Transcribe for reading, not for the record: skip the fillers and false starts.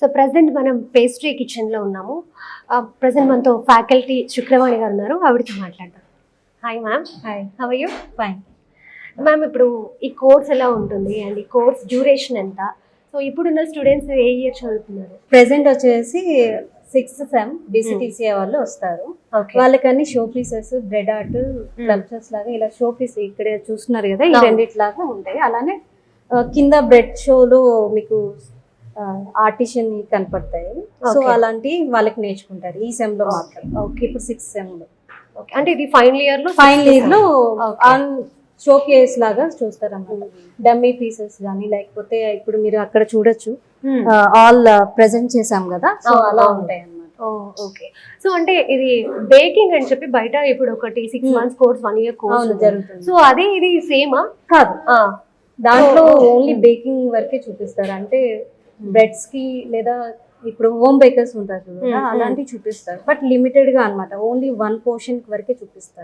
So present మనం pastry కిచెన్లో ఉన్నాము. ప్రెసెంట్ మనతో ఫ్యాకల్టీ శుక్రవాణి గారు ఉన్నారు, ఆవిడతో మాట్లాడదాం. Hi ma'am. Hi. How are you? Fine. Ma'am, ఇప్పుడు ఈ కోర్స్ ఎలా ఉంటుంది అండ్ ఈ కోర్స్ డ్యూరేషన్ ఎంత? సో ఇప్పుడున్న స్టూడెంట్స్ ఏ ఇయర్ చదువుతున్నారు? ప్రెసెంట్ వచ్చేసి 6th సెమ్ BCTCA వాళ్ళు వస్తారు. వాళ్ళకన్నీ show pieces, bread art, sculptures లాగా ఇలా షో పీస్ ఇక్కడ చూస్తున్నారు కదా, ఈ రెండిట్లాగా ఉంటాయి. అలానే కింద బ్రెడ్ షోలో మీకు ఆర్టిషియన్ కనపడతాయి. సో అలాంటి వాళ్ళకి నేర్చుకుంటారు ఈ సెమ్ లో మాత్రం. ఇప్పుడు 6th సెమ్ లో. అంటే ఇది ఫైనల్ ఇయర్ లో ఆన్ షో కేస్ లాగా చూస్తారు అన్నమాట. డమ్మీ పీసెస్ కానీ, లేకపోతే ఇప్పుడు మీరు అక్కడ చూడొచ్చు ఆల్ ప్రెజెంట్ చేసాం కదా, సో అలా ఉంటాయి అన్నమాట. ఓకే. సో అంటే ఇది బేకింగ్ అని చెప్పి బయట ఇప్పుడు ఒకటి 6 months కోర్స్, 1 year కోర్స్ జరుగుతుంది. సో అదే ఇది సేమా? కాదు, దాంట్లో ఓన్లీ బేకింగ్ వరకే చూపిస్తారు. అంటే బ్రెడ్స్ కి లేదా ఇప్పుడు హోమ్ బేకర్స్ ఉంటారు కదా, అలాంటివి చూపిస్తారు. బట్ లిమిటెడ్ గా అన్నమాట, ఓన్లీ 1 portion వరకే చూపిస్తారు.